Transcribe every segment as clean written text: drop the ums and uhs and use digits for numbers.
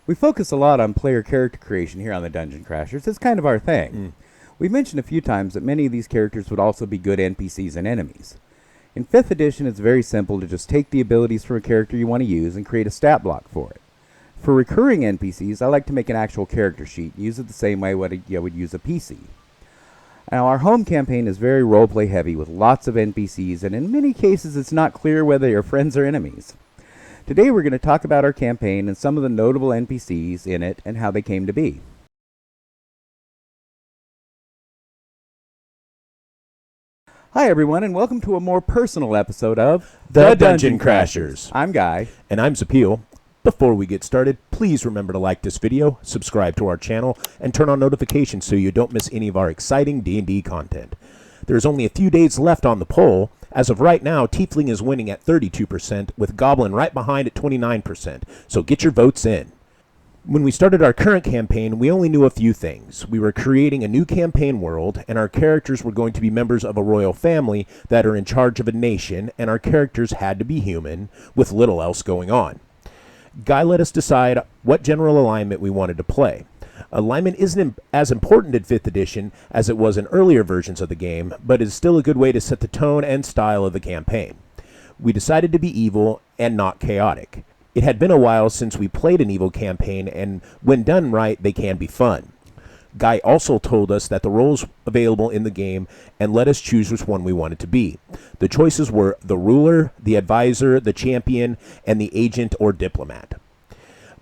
We focus a lot on player character creation here on the Dungeon Crashers. It's kind of our thing. We've mentioned a few times that many of these characters would also be good NPCs and enemies. In 5th edition, it's very simple to just take the abilities from a character you want to use and create a stat block for it. For recurring NPCs, I like to make an actual character sheet and use it the same way you would use a PC. Now, our home campaign is very roleplay heavy with lots of NPCs, and in many cases it's not clear whether they are friends or enemies. Today we're going to talk about our campaign and some of the notable NPCs in it and how they came to be. Hi everyone, and welcome to a more personal episode of The Dungeon Crashers. I'm Guy. And I'm Zapil. Before we get started, please remember to like this video, subscribe to our channel, and turn on notifications so you don't miss any of our exciting D&D content. There's only a few days left on the poll. As of right now, Tiefling is winning at 32%, with Goblin right behind at 29%, so get your votes in. When we started our current campaign, we only knew a few things. We were creating a new campaign world, and our characters were going to be members of a royal family that are in charge of a nation, and our characters had to be human, with little else going on. Guy let us decide what general alignment we wanted to play. Alignment isn't as important in 5th edition as it was in earlier versions of the game, but is still a good way to set the tone and style of the campaign. We decided to be evil and not chaotic. It had been a while since we played an evil campaign, and when done right, they can be fun. Guy also told us that the roles available in the game and let us choose which one we wanted to be. The choices were the ruler, the advisor, the champion, and the agent or diplomat.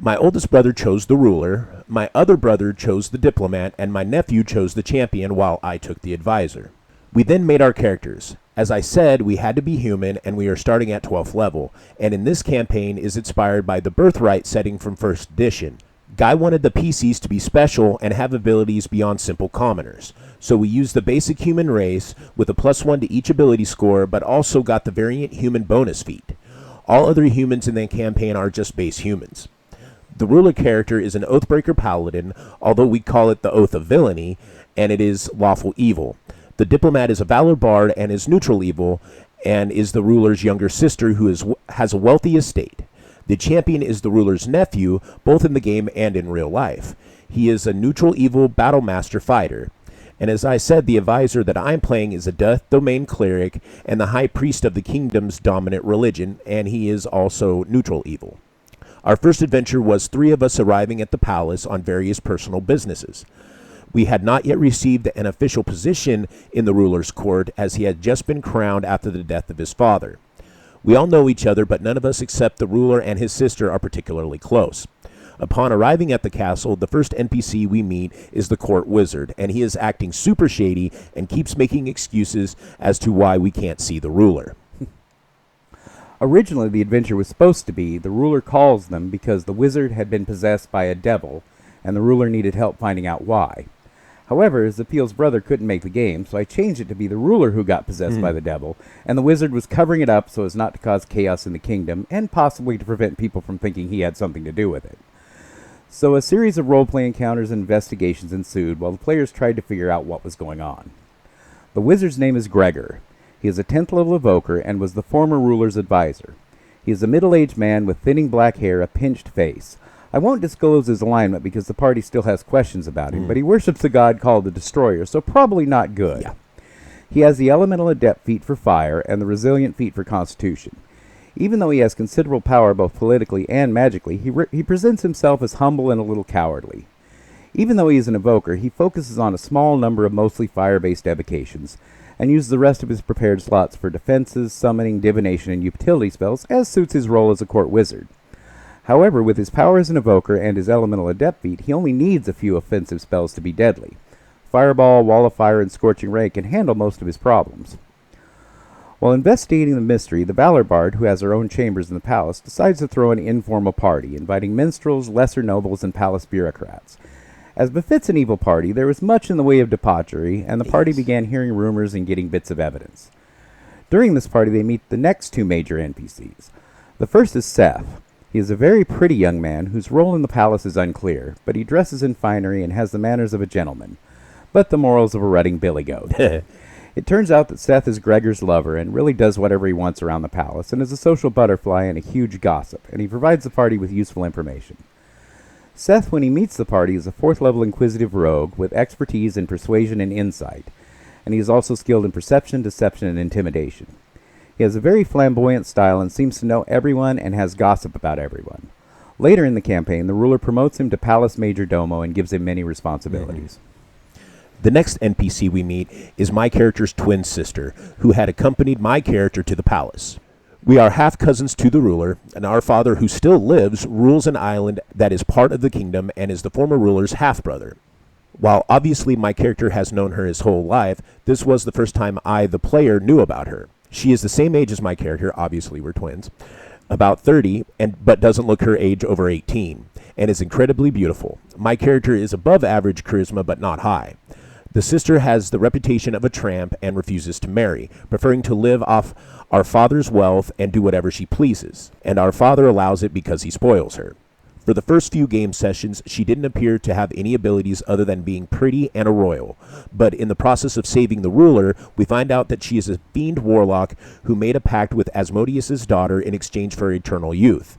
My oldest brother chose the ruler, my other brother chose the diplomat, and my nephew chose the champion while I took the advisor. We then made our characters. As I said, we had to be human, and we are starting at 12th level, and in this campaign is inspired by the birthright setting from 1st edition. Guy wanted the PCs to be special and have abilities beyond simple commoners. So we used the basic human race with a +1 to each ability score, but also got the variant human bonus feat. All other humans in the campaign are just base humans. The ruler character is an Oathbreaker Paladin, although we call it the Oath of Villainy, and it is lawful evil. The diplomat is a Valor Bard and is neutral evil, and is the ruler's younger sister who has a wealthy estate. The champion is the ruler's nephew, both in the game and in real life. He is a neutral evil battlemaster fighter. And as I said, the advisor that I'm playing is a Death Domain cleric and the high priest of the kingdom's dominant religion, and he is also neutral evil. Our first adventure was 3 of us arriving at the palace on various personal businesses. We had not yet received an official position in the ruler's court, as he had just been crowned after the death of his father. We all know each other, but none of us except the ruler and his sister are particularly close. Upon arriving at the castle, the first NPC we meet is the court wizard, and he is acting super shady and keeps making excuses as to why we can't see the ruler. Originally, the adventure was supposed to be the ruler calls them because the wizard had been possessed by a devil, and the ruler needed help finding out why. However, Zapil's brother couldn't make the game, so I changed it to be the ruler who got possessed by the devil, and the wizard was covering it up so as not to cause chaos in the kingdom, and possibly to prevent people from thinking he had something to do with it. So a series of roleplay encounters and investigations ensued while the players tried to figure out what was going on. The wizard's name is Gregor. He is a 10th level evoker and was the former ruler's advisor. He is a middle-aged man with thinning black hair, a pinched face. I won't disclose his alignment because the party still has questions about him, but he worships a god called the Destroyer, so probably not good. Yeah. He has the Elemental Adept feat for fire and the Resilient feat for constitution. Even though he has considerable power both politically and magically, he presents himself as humble and a little cowardly. Even though he is an evoker, he focuses on a small number of mostly fire-based evocations, and uses the rest of his prepared slots for defenses, summoning, divination, and utility spells, as suits his role as a court wizard. However, with his power as an evoker and his elemental adept feat, he only needs a few offensive spells to be deadly. Fireball, Wall of Fire, and Scorching Ray can handle most of his problems. While investigating the mystery, the Valor Bard, who has her own chambers in the palace, decides to throw an informal party, inviting minstrels, lesser nobles, and palace bureaucrats. As befits an evil party, there was much in the way of debauchery, and the party began hearing rumors and getting bits of evidence. During this party, they meet the next 2 major NPCs. The first is Seth. He is a very pretty young man whose role in the palace is unclear, but he dresses in finery and has the manners of a gentleman, but the morals of a rutting billy goat. It turns out that Seth is Gregor's lover and really does whatever he wants around the palace, and is a social butterfly and a huge gossip, and he provides the party with useful information. Seth, when he meets the party, is a 4th level inquisitive rogue with expertise in persuasion and insight, and he is also skilled in perception, deception, and intimidation. He has a very flamboyant style and seems to know everyone and has gossip about everyone. Later in the campaign, the ruler promotes him to Palace Major Domo and gives him many responsibilities. The next NPC we meet is my character's twin sister, who had accompanied my character to the palace. We are half-cousins to the ruler, and our father, who still lives, rules an island that is part of the kingdom and is the former ruler's half-brother. While obviously my character has known her his whole life, this was the first time I, the player, knew about her. She is the same age as my character, obviously we're twins, about 30, but doesn't look her age over 18, and is incredibly beautiful. My character is above average charisma, but not high. The sister has the reputation of a tramp and refuses to marry, preferring to live off our father's wealth and do whatever she pleases, and our father allows it because he spoils her. For the first few game sessions, she didn't appear to have any abilities other than being pretty and a royal, but in the process of saving the ruler, we find out that she is a fiend warlock who made a pact with Asmodeus's daughter in exchange for eternal youth.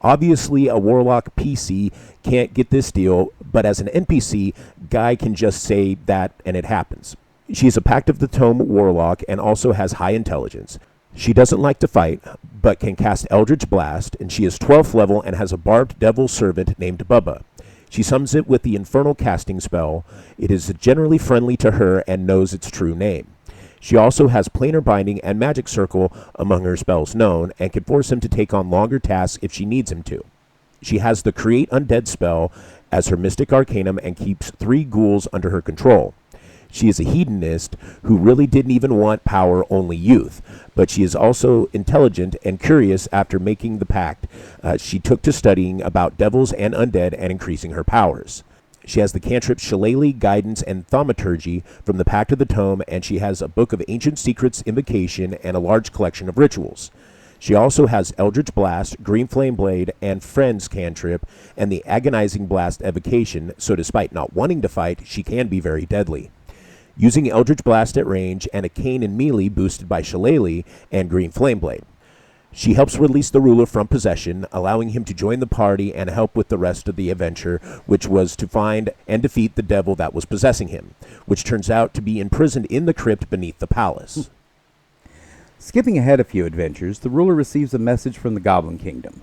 Obviously, a warlock PC can't get this deal, but as an NPC, Guy can just say that and it happens. She is a Pact of the Tome warlock and also has high intelligence. She doesn't like to fight, but can cast Eldritch Blast, and she is 12th level and has a barbed devil servant named Bubba. She summons it with the Infernal casting spell. It is generally friendly to her and knows its true name. She also has Planar Binding and Magic Circle among her spells known, and can force him to take on longer tasks if she needs him to. She has the Create Undead spell as her Mystic Arcanum and keeps 3 ghouls under her control. She is a hedonist who really didn't even want power, only youth, but she is also intelligent and curious. After making the pact, she took to studying about devils and undead and increasing her powers. She has the cantrip Shillelagh, Guidance, and Thaumaturgy from the Pact of the Tome, and she has a Book of Ancient Secrets Invocation and a large collection of rituals. She also has Eldritch Blast, Green Flame Blade, and Friends cantrip, and the Agonizing Blast Evocation, so despite not wanting to fight, she can be very deadly. Using Eldritch Blast at range and a cane and melee boosted by Shillelagh and Green Flame Blade. She helps release the ruler from possession, allowing him to join the party and help with the rest of the adventure, which was to find and defeat the devil that was possessing him, which turns out to be imprisoned in the crypt beneath the palace. Skipping ahead a few adventures, the ruler receives a message from the Goblin Kingdom.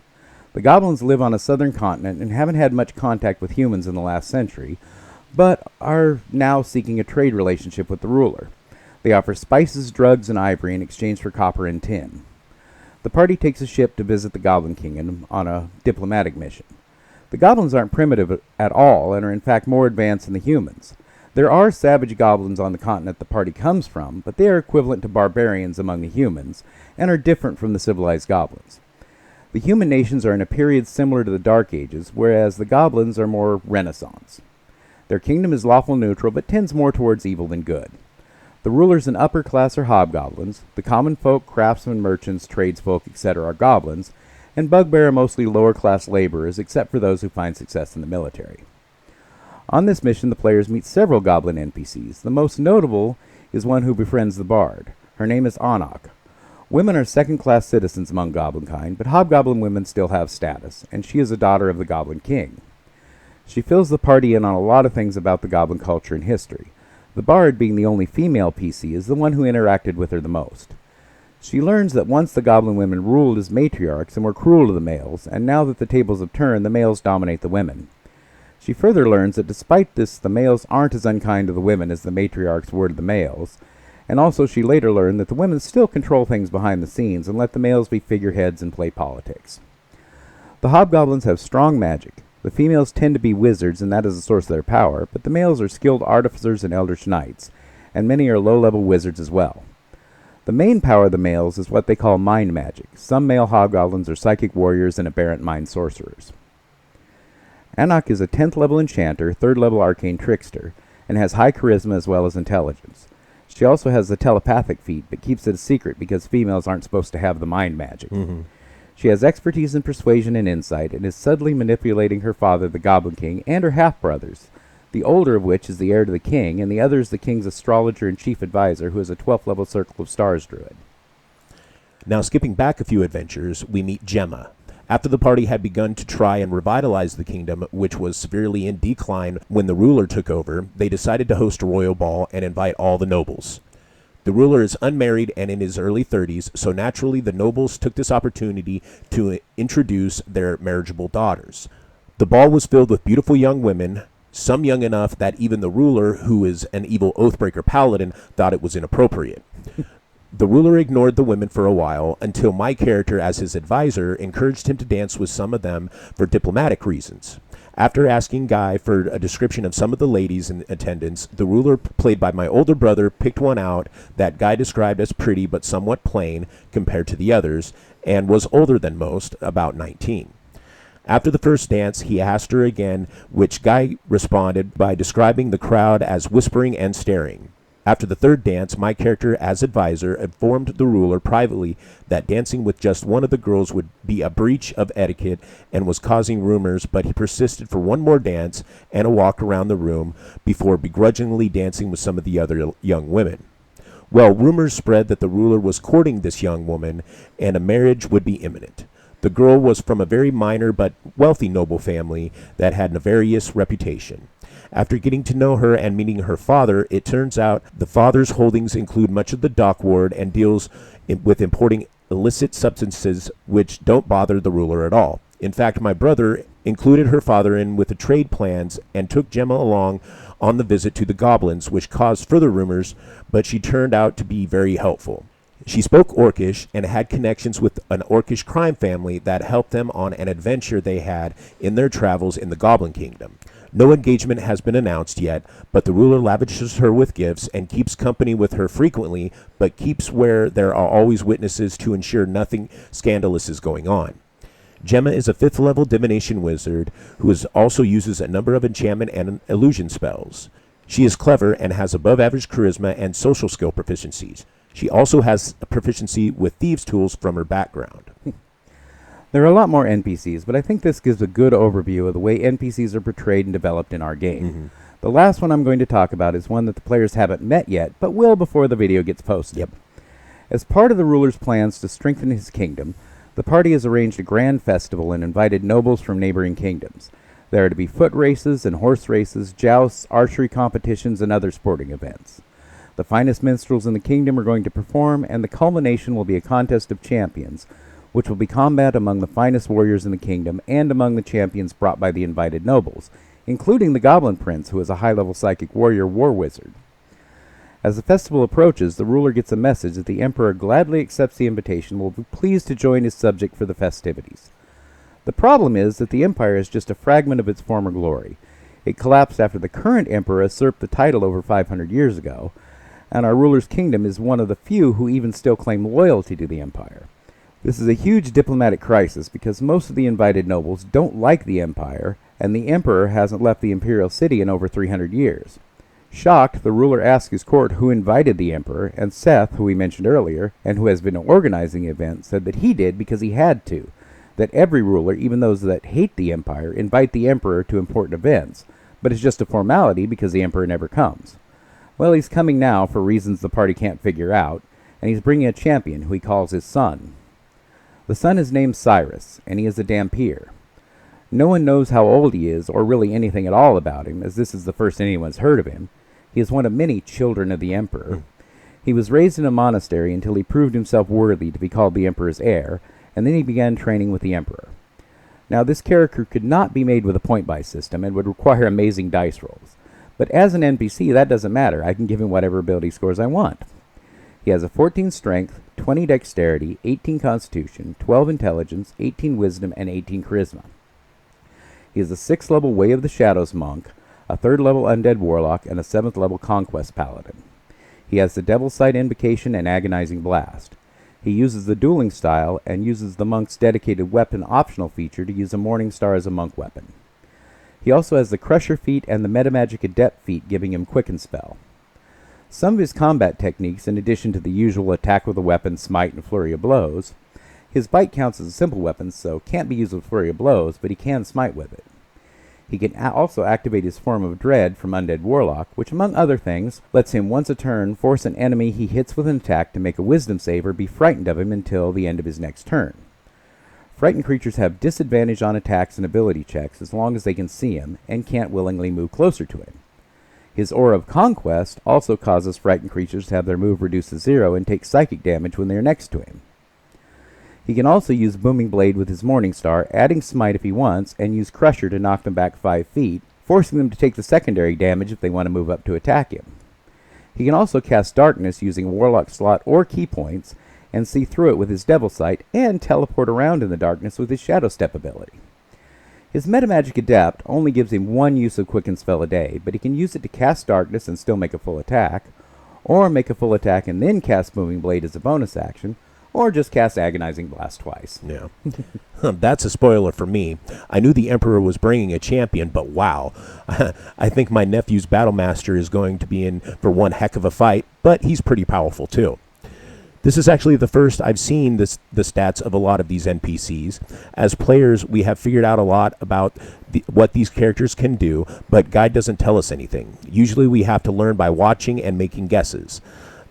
The goblins live on a southern continent and haven't had much contact with humans in the last century, but are now seeking a trade relationship with the ruler. They offer spices, drugs, and ivory in exchange for copper and tin. The party takes a ship to visit the Goblin Kingdom on a diplomatic mission. The goblins aren't primitive at all and are in fact more advanced than the humans. There are savage goblins on the continent the party comes from, but they are equivalent to barbarians among the humans and are different from the civilized goblins. The human nations are in a period similar to the Dark Ages, whereas the goblins are more Renaissance. Their kingdom is lawful neutral, but tends more towards evil than good. The rulers in upper class are hobgoblins, the common folk, craftsmen, merchants, tradesfolk, etc. are goblins, and bugbear are mostly lower class laborers, except for those who find success in the military. On this mission, the players meet several goblin NPCs. The most notable is one who befriends the bard. Her name is Anak. Women are second-class citizens among goblinkind, but hobgoblin women still have status, and she is a daughter of the Goblin King. She fills the party in on a lot of things about the goblin culture and history. The bard, being the only female PC, is the one who interacted with her the most. She learns that once the goblin women ruled as matriarchs and were cruel to the males, and now that the tables have turned, the males dominate the women. She further learns that despite this, the males aren't as unkind to the women as the matriarchs were to the males, and also she later learned that the women still control things behind the scenes and let the males be figureheads and play politics. The hobgoblins have strong magic. The females tend to be wizards, and that is the source of their power, but the males are skilled artificers and eldritch knights, and many are low-level wizards as well. The main power of the males is what they call mind magic. Some male hobgoblins are psychic warriors and aberrant mind sorcerers. Anak is a 10th level enchanter, 3rd level arcane trickster, and has high charisma as well as intelligence. She also has the telepathic feat, but keeps it a secret because females aren't supposed to have the mind magic. She has expertise in persuasion and insight, and is subtly manipulating her father, the Goblin King, and her half-brothers, the older of which is the heir to the king, and the other is the king's astrologer and chief advisor, who is a 12th level Circle of Stars druid. Now, skipping back a few adventures, we meet Gemma. After the party had begun to try and revitalize the kingdom, which was severely in decline when the ruler took over, they decided to host a royal ball and invite all the nobles. The ruler is unmarried and in his early 30s, so naturally the nobles took this opportunity to introduce their marriageable daughters. The ball was filled with beautiful young women, some young enough that even the ruler, who is an evil oathbreaker paladin, thought it was inappropriate. The ruler ignored the women for a while until my character, as his advisor, encouraged him to dance with some of them for diplomatic reasons. After asking Guy for a description of some of the ladies in attendance, the ruler, played by my older brother, picked one out that Guy described as pretty but somewhat plain compared to the others, and was older than most, about 19. After the first dance, he asked her again, which Guy responded by describing the crowd as whispering and staring. After the third dance, my character, as advisor, informed the ruler privately that dancing with just one of the girls would be a breach of etiquette and was causing rumors, but he persisted for one more dance and a walk around the room before begrudgingly dancing with some of the other young women. Well, rumors spread that the ruler was courting this young woman and a marriage would be imminent. The girl was from a very minor but wealthy noble family that had a nefarious reputation. After getting to know her and meeting her father, it turns out the father's holdings include much of the dock ward and deals with importing illicit substances which don't bother the ruler at all. In fact, my brother included her father in with the trade plans and took Gemma along on the visit to the goblins, which caused further rumors, but she turned out to be very helpful. She spoke Orcish and had connections with an Orcish crime family that helped them on an adventure they had in their travels in the Goblin Kingdom. No engagement has been announced yet, but the ruler lavishes her with gifts and keeps company with her frequently, but keeps where there are always witnesses to ensure nothing scandalous is going on. Gemma is a 5th level divination wizard who also uses a number of enchantment and illusion spells. She is clever and has above average charisma and social skill proficiencies. She also has a proficiency with thieves' tools from her background. There are a lot more NPCs, but I think this gives a good overview of the way NPCs are portrayed and developed in our game. Mm-hmm. The last one I'm going to talk about is one that the players haven't met yet, but will before the video gets posted. Yep. As part of the ruler's plans to strengthen his kingdom, the party has arranged a grand festival and invited nobles from neighboring kingdoms. There are to be foot races and horse races, jousts, archery competitions, and other sporting events. The finest minstrels in the kingdom are going to perform, and the culmination will be a contest of champions, which will be combat among the finest warriors in the kingdom and among the champions brought by the invited nobles, including the Goblin Prince, who is a high-level psychic warrior war wizard. As the festival approaches, the ruler gets a message that the emperor gladly accepts the invitation and will be pleased to join his subject for the festivities. The problem is that the empire is just a fragment of its former glory. It collapsed after the current emperor usurped the title over 500 years ago, and our ruler's kingdom is one of the few who even still claim loyalty to the empire. This is a huge diplomatic crisis because most of the invited nobles don't like the empire, and the emperor hasn't left the imperial city in over 300 years. Shocked, the ruler asks his court who invited the emperor, and Seth, who we mentioned earlier, and who has been organizing the event, said that he did because he had to, that every ruler, even those that hate the empire, invite the emperor to important events, but it's just a formality because the emperor never comes. Well, he's coming now for reasons the party can't figure out, and he's bringing a champion who he calls his son. The son is named Cyrus, and he is a Dampier. No one knows how old he is, or really anything at all about him, as this is the first anyone's heard of him. He is one of many children of the emperor. He was raised in a monastery until he proved himself worthy to be called the emperor's heir, and then he began training with the emperor. Now, this character could not be made with a point-buy system and would require amazing dice rolls. But as an NPC, that doesn't matter. I can give him whatever ability scores I want. He has a 14 strength, 20 dexterity, 18 constitution, 12 intelligence, 18 wisdom, and 18 charisma. He is a 6th level Way of the Shadows monk, a 3rd level undead warlock, and a 7th level conquest paladin. He has the Devil's Sight invocation and agonizing blast. He uses the dueling style and uses the monk's dedicated weapon optional feature to use a Morning Star as a monk weapon. He also has the Crusher feat and the Metamagic Adept feat, giving him Quicken Spell. Some of his combat techniques, in addition to the usual attack with a weapon, smite, and flurry of blows, his bite counts as a simple weapon, so can't be used with flurry of blows, but he can smite with it. He can also activate his form of dread from Undead Warlock, which, among other things, lets him once a turn force an enemy he hits with an attack to make a wisdom save or be frightened of him until the end of his next turn. Frightened creatures have disadvantage on attacks and ability checks as long as they can see him and can't willingly move closer to him. His Aura of Conquest also causes frightened creatures to have their move reduced to 0 and take psychic damage when they are next to him. He can also use Booming Blade with his Morningstar, adding Smite if he wants, and use Crusher to knock them back 5 feet, forcing them to take the secondary damage if they want to move up to attack him. He can also cast Darkness using Warlock slot or key points, and see through it with his Devil Sight, and teleport around in the darkness with his Shadow Step ability. His Metamagic Adept only gives him one use of Quicken Spell a day, but he can use it to cast Darkness and still make a full attack, or make a full attack and then cast Booming Blade as a bonus action, or just cast Agonizing Blast twice. Yeah. That's a spoiler for me. I knew the Emperor was bringing a champion, but wow. I think my nephew's Battlemaster is going to be in for one heck of a fight, but he's pretty powerful too. This is actually the first I've seen the stats of a lot of these NPCs. As players, we have figured out a lot about what these characters can do, but Guide doesn't tell us anything. Usually we have to learn by watching and making guesses.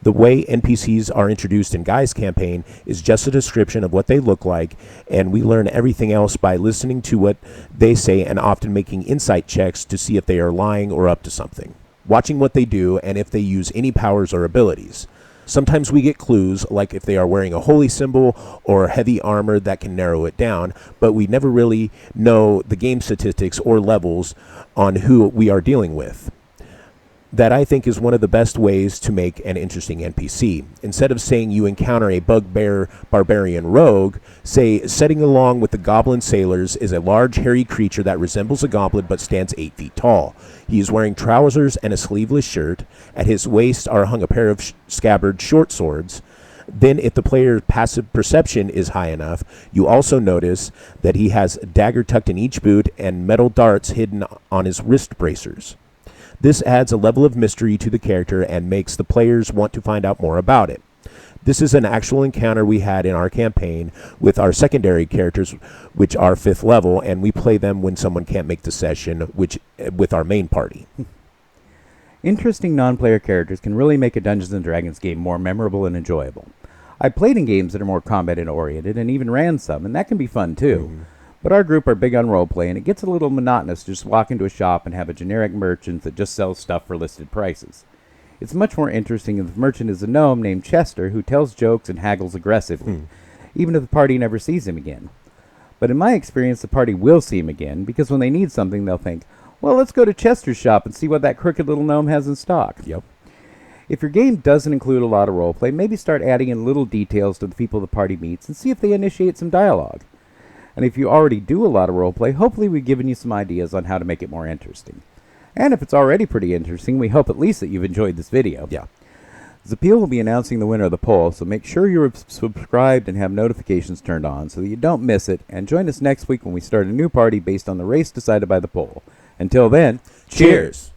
The way NPCs are introduced in Guy's campaign is just a description of what they look like, and we learn everything else by listening to what they say and often making insight checks to see if they are lying or up to something. Watching what they do and if they use any powers or abilities. Sometimes we get clues, like if they are wearing a holy symbol or heavy armor that can narrow it down, but we never really know the game statistics or levels on who we are dealing with. That I think is one of the best ways to make an interesting NPC. Instead of saying you encounter a bugbear barbarian rogue, say setting along with the goblin sailors is a large hairy creature that resembles a goblin but stands 8 feet tall. He is wearing trousers and a sleeveless shirt. At his waist are hung a pair of scabbard short swords. Then if the player's passive perception is high enough, you also notice that he has a dagger tucked in each boot and metal darts hidden on his wrist bracers. This adds a level of mystery to the character and makes the players want to find out more about it. This is an actual encounter we had in our campaign with our secondary characters, which are 5th level, and we play them when someone can't make the session, with our main party. Interesting non-player characters can really make a Dungeons & Dragons game more memorable and enjoyable. I played in games that are more combat-oriented and even ran some, and that can be fun too. Mm-hmm. But our group are big on roleplay, and it gets a little monotonous to just walk into a shop and have a generic merchant that just sells stuff for listed prices. It's much more interesting if the merchant is a gnome named Chester who tells jokes and haggles aggressively, even if the party never sees him again. But in my experience, the party will see him again, because when they need something, they'll think, well, let's go to Chester's shop and see what that crooked little gnome has in stock. Yep. If your game doesn't include a lot of roleplay, maybe start adding in little details to the people the party meets and see if they initiate some dialogue. And if you already do a lot of roleplay, hopefully we've given you some ideas on how to make it more interesting. And if it's already pretty interesting, we hope at least that you've enjoyed this video. Yeah. Zapiel will be announcing the winner of the poll, so make sure you're subscribed and have notifications turned on so that you don't miss it, and join us next week when we start a new party based on the race decided by the poll. Until then, cheers!